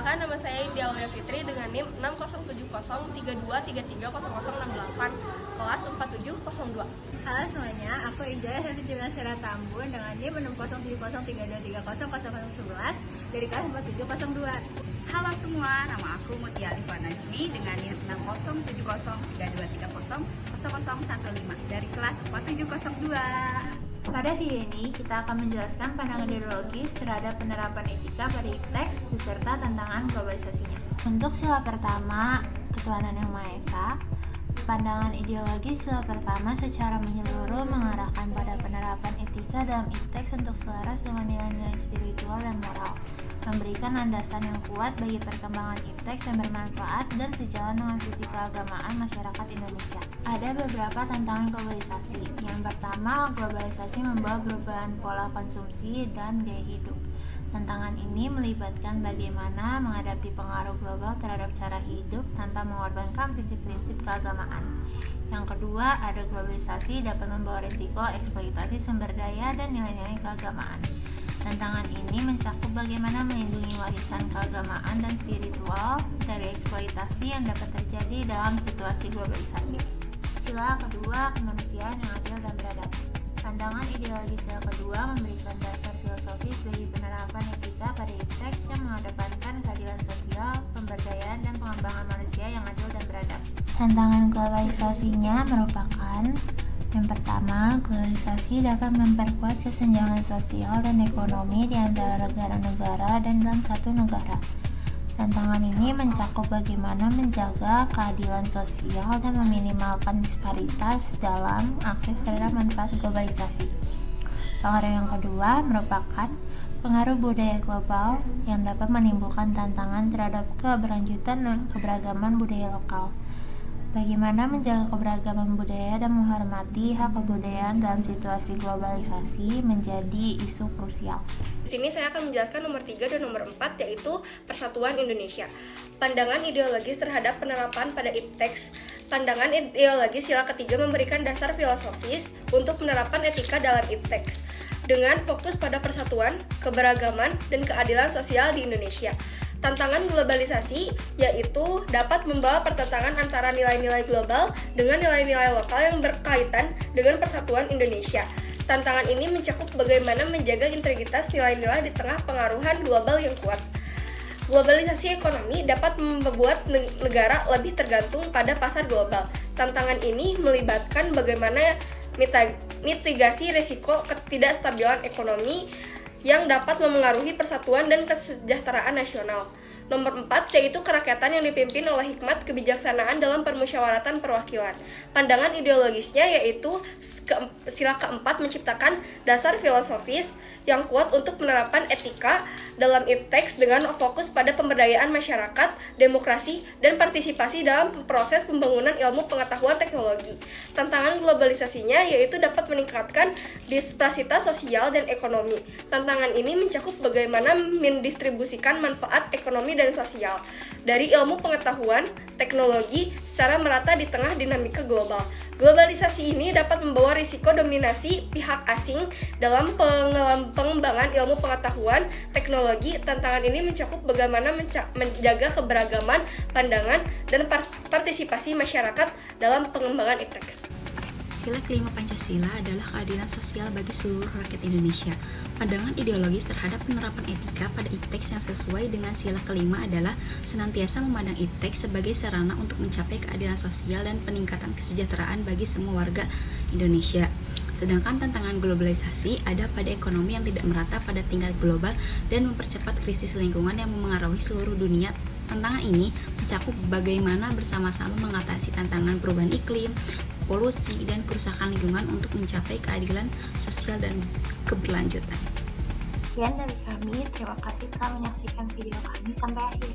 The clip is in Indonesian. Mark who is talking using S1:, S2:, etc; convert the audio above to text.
S1: Perkenalkan, nama saya India Aulia Fitri dengan NIM 607032330068, kelas 4702.
S2: Halo semuanya, aku Ijaya Syafiqah Sera Tambun dengan NIM 607032300011 dari kelas 4702.
S3: Halo semua, nama aku Mutia Alifah Najmi dengan NIM 607032300015 dari kelas 4702.
S2: Pada video ini, kita akan menjelaskan pandangan ideologis terhadap penerapan etika pada IPTEX beserta tantangan globalisasinya. Untuk sila pertama, ketuhanan yang Maha Esa, pandangan ideologis sila pertama secara menyeluruh mengarahkan pada penerapan etika dalam IPTEX untuk selaras dengan nilai-nilai spiritual dan moral, memberikan landasan yang kuat bagi perkembangan IPTEX yang bermanfaat dan sejalan dengan visi keagamaan masyarakat Indonesia. Ada beberapa tantangan globalisasi. Yang pertama, globalisasi membawa perubahan pola konsumsi dan gaya hidup. Tantangan ini melibatkan bagaimana menghadapi pengaruh global terhadap cara hidup tanpa mengorbankan prinsip-prinsip keagamaan. Yang kedua, ada globalisasi dapat membawa risiko eksploitasi sumber daya dan nilai-nilai keagamaan. Tantangan ini mencakup bagaimana melindungi warisan keagamaan dan spiritual dari eksploitasi yang dapat terjadi dalam situasi globalisasi. Sila kedua, kemanusiaan yang adil dan beradab. Pandangan ideologi sila kedua memberikan dasar filosofis bagi penerapan etika pada IPTEX yang mengedepankan keadilan sosial, pemberdayaan, dan pengembangan manusia yang adil dan beradab. Tantangan globalisasinya merupakan: yang pertama, globalisasi dapat memperkuat kesenjangan sosial dan ekonomi di antara negara-negara dan dalam satu negara. Tantangan ini mencakup bagaimana menjaga keadilan sosial dan meminimalkan disparitas dalam akses terhadap manfaat globalisasi. Pengaruh yang kedua merupakan pengaruh budaya global yang dapat menimbulkan tantangan terhadap keberlanjutan dan keberagaman budaya lokal. Bagaimana menjaga keberagaman budaya dan menghormati hak kebudayaan dalam situasi globalisasi menjadi isu krusial.
S1: Di sini saya akan menjelaskan nomor 3 dan nomor 4, yaitu Persatuan Indonesia. Pandangan ideologis terhadap penerapan pada IPTEX. Pandangan ideologis sila ketiga memberikan dasar filosofis untuk penerapan etika dalam IPTEX dengan fokus pada persatuan, keberagaman, dan keadilan sosial di Indonesia. Tantangan globalisasi yaitu dapat membawa pertentangan antara nilai-nilai global dengan nilai-nilai lokal yang berkaitan dengan persatuan Indonesia. Tantangan ini mencakup bagaimana menjaga integritas nilai-nilai di tengah pengaruhan global yang kuat. Globalisasi ekonomi dapat membuat negara lebih tergantung pada pasar global. Tantangan ini melibatkan bagaimana mitigasi risiko ketidakstabilan ekonomi yang dapat memengaruhi persatuan dan kesejahteraan nasional. Nomor 4, yaitu kerakyatan yang dipimpin oleh hikmat kebijaksanaan dalam permusyawaratan perwakilan. Pandangan ideologisnya yaitu sila keempat menciptakan dasar filosofis yang kuat untuk penerapan etika dalam IPTEX dengan fokus pada pemberdayaan masyarakat, demokrasi, dan partisipasi dalam proses pembangunan ilmu pengetahuan teknologi. Tantangan globalisasinya yaitu dapat meningkatkan disparisitas sosial dan ekonomi. Tantangan ini mencakup bagaimana mendistribusikan manfaat ekonomi dan sosial dari ilmu pengetahuan teknologi secara merata di tengah dinamika global. Globalisasi ini dapat membawa risiko dominasi pihak asing dalam pengembangan ilmu pengetahuan teknologi. Tantangan ini mencakup bagaimana menjaga keberagaman pandangan dan partisipasi masyarakat dalam pengembangan IPTEX.
S3: Sila kelima Pancasila adalah keadilan sosial bagi seluruh rakyat Indonesia. Pandangan ideologis terhadap penerapan etika pada IPTEX yang sesuai dengan sila kelima adalah senantiasa memandang IPTEX sebagai sarana untuk mencapai keadilan sosial dan peningkatan kesejahteraan bagi semua warga Indonesia. Sedangkan tantangan globalisasi ada pada ekonomi yang tidak merata pada tingkat global dan mempercepat krisis lingkungan yang memengaruhi seluruh dunia. Tantangan ini mencakup bagaimana bersama-sama mengatasi tantangan perubahan iklim, polusi, dan kerusakan lingkungan untuk mencapai keadilan sosial dan keberlanjutan.
S2: Sekian dari kami, terima kasih telah menyaksikan video kami sampai akhir.